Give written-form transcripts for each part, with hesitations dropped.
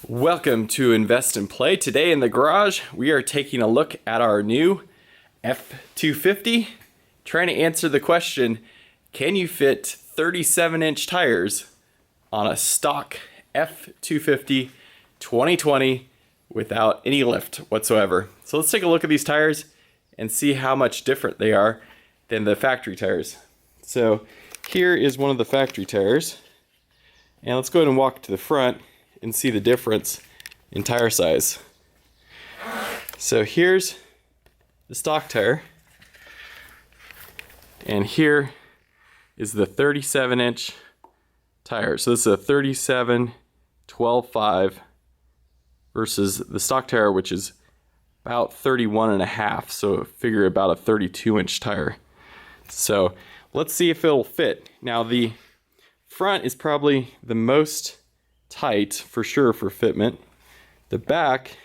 Welcome to Invest and Play. Today in the garage, we are taking a look at our new F250, trying to answer the question, can you fit 37-inch tires on a stock F250 2020 without any lift whatsoever? So let's take a look at these tires and see how much different they are than the factory tires. So here is one of the factory tires, and let's go ahead and walk to the front and see the difference in tire size. So here's the stock tire, and here is the 37-inch tire. So this is a 37 12.5 versus the stock tire, which is about 31.5, so figure about a 32-inch tire. So let's see if it'll fit. Now the front is probably the most tight for sure for fitment. The back,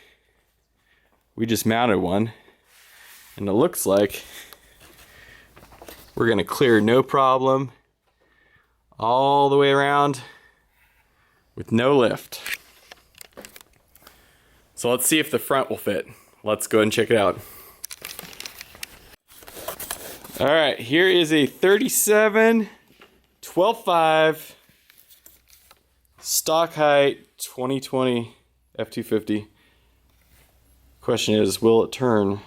we just mounted one, and it looks like we're gonna clear no problem all the way around with no lift. So let's see if the front will fit. Let's go and check it out. All right, here is a 37 12.5 stock height 2020 F250. Question is, will it turn?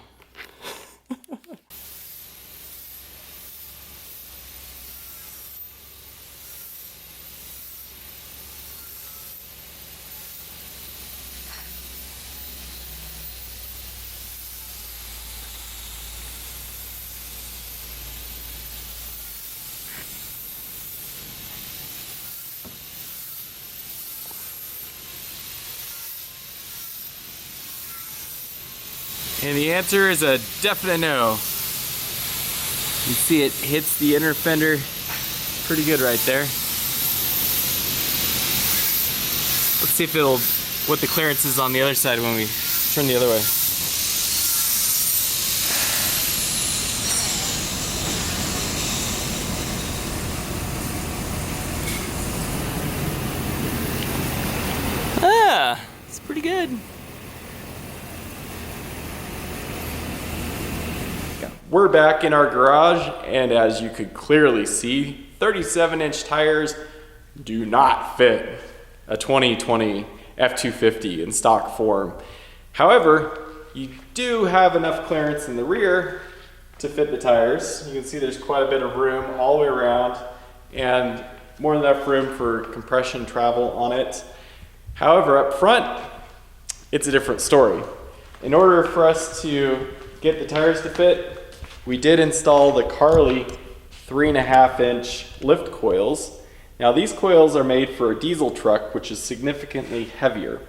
And the answer is a definite no. You see it hits the inner fender pretty good right there. Let's see if what the clearance is on the other side when we turn the other way. Ah, it's pretty good. We're back in our garage, and as you could clearly see, 37-inch tires do not fit a 2020 F250 in stock form. However, you do have enough clearance in the rear to fit the tires. You can see there's quite a bit of room all the way around, and more than enough room for compression travel on it. However, up front, it's a different story. In order for us to get the tires to fit, we did install the Carli 3.5-inch lift coils. Now these coils are made for a diesel truck, which is significantly heavier.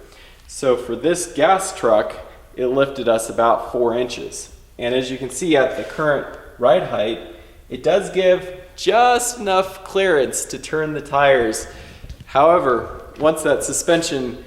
So for this gas truck, it lifted us about 4 inches. And as you can see at the current ride height, it does give just enough clearance to turn the tires. However, once that suspension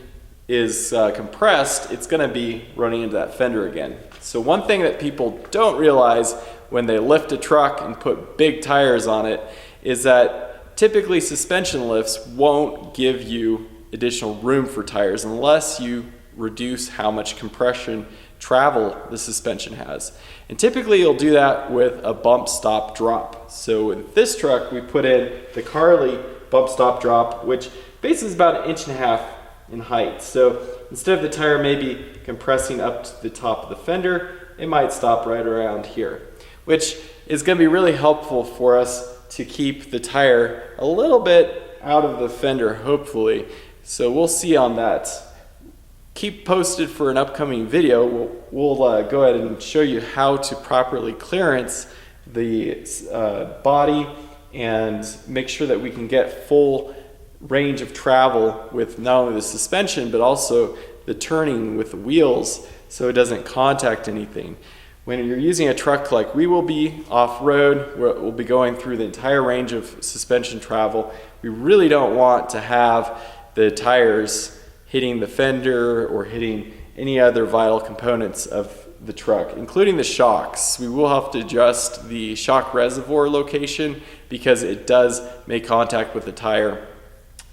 is compressed, it's gonna be running into that fender again. So one thing that people don't realize when they lift a truck and put big tires on it is that typically suspension lifts won't give you additional room for tires unless you reduce how much compression travel the suspension has. And typically you'll do that with a bump stop drop. So with this truck, we put in the Carli bump stop drop, which basically is about 1.5 inches in height. So instead of the tire maybe compressing up to the top of the fender, it might stop right around here, which is going to be really helpful for us to keep the tire a little bit out of the fender, hopefully. So we'll see on that. Keep posted for an upcoming video. We'll go ahead and show you how to properly clearance the body and make sure that we can get full range of travel with not only the suspension but also the turning with the wheels so it doesn't contact anything. When you're using a truck like we will be off-road, where we'll be going through the entire range of suspension travel, we really don't want to have the tires hitting the fender or hitting any other vital components of the truck, including the shocks. We will have to adjust the shock reservoir location because it does make contact with the tire.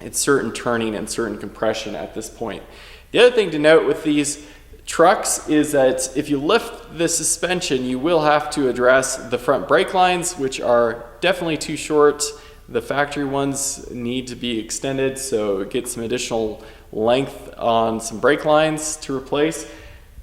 It's certain turning and certain compression at this point. The other thing to note with these trucks is that if you lift the suspension, you will have to address the front brake lines, which are definitely too short. The factory ones need to be extended, so get some additional length on some brake lines to replace.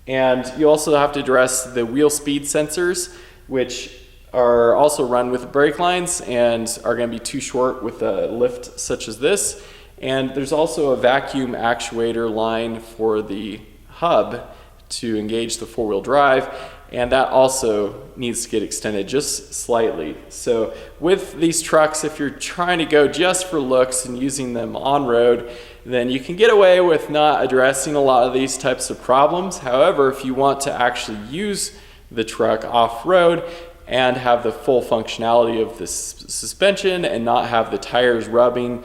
And you also have to address the wheel speed sensors, which are also run with brake lines and are going to be too short with a lift such as this. And there's also a vacuum actuator line for the hub to engage the four-wheel drive, and that also needs to get extended just slightly. So with these trucks, if you're trying to go just for looks and using them on road, then you can get away with not addressing a lot of these types of problems. However, if you want to actually use the truck off-road and have the full functionality of the suspension and not have the tires rubbing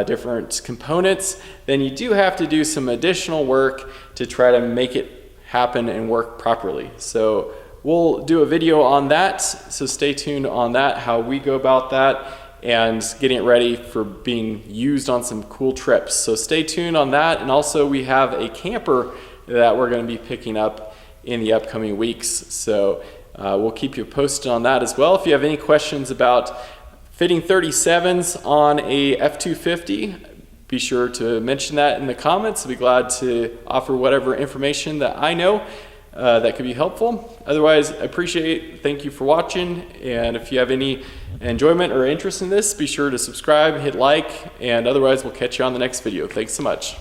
different components, then you do have to do some additional work to try to make it happen and work properly. So we'll do a video on that, so stay tuned on that, how we go about that and getting it ready for being used on some cool trips. So stay tuned on that. And also we have a camper that we're going to be picking up in the upcoming weeks, so we'll keep you posted on that as well. If you have any questions about fitting 37s on a F250, be sure to mention that in the comments. I'll be glad to offer whatever information that I know that could be helpful. Otherwise, I appreciate it. Thank you for watching. And if you have any enjoyment or interest in this, be sure to subscribe, hit like, and otherwise we'll catch you on the next video. Thanks so much.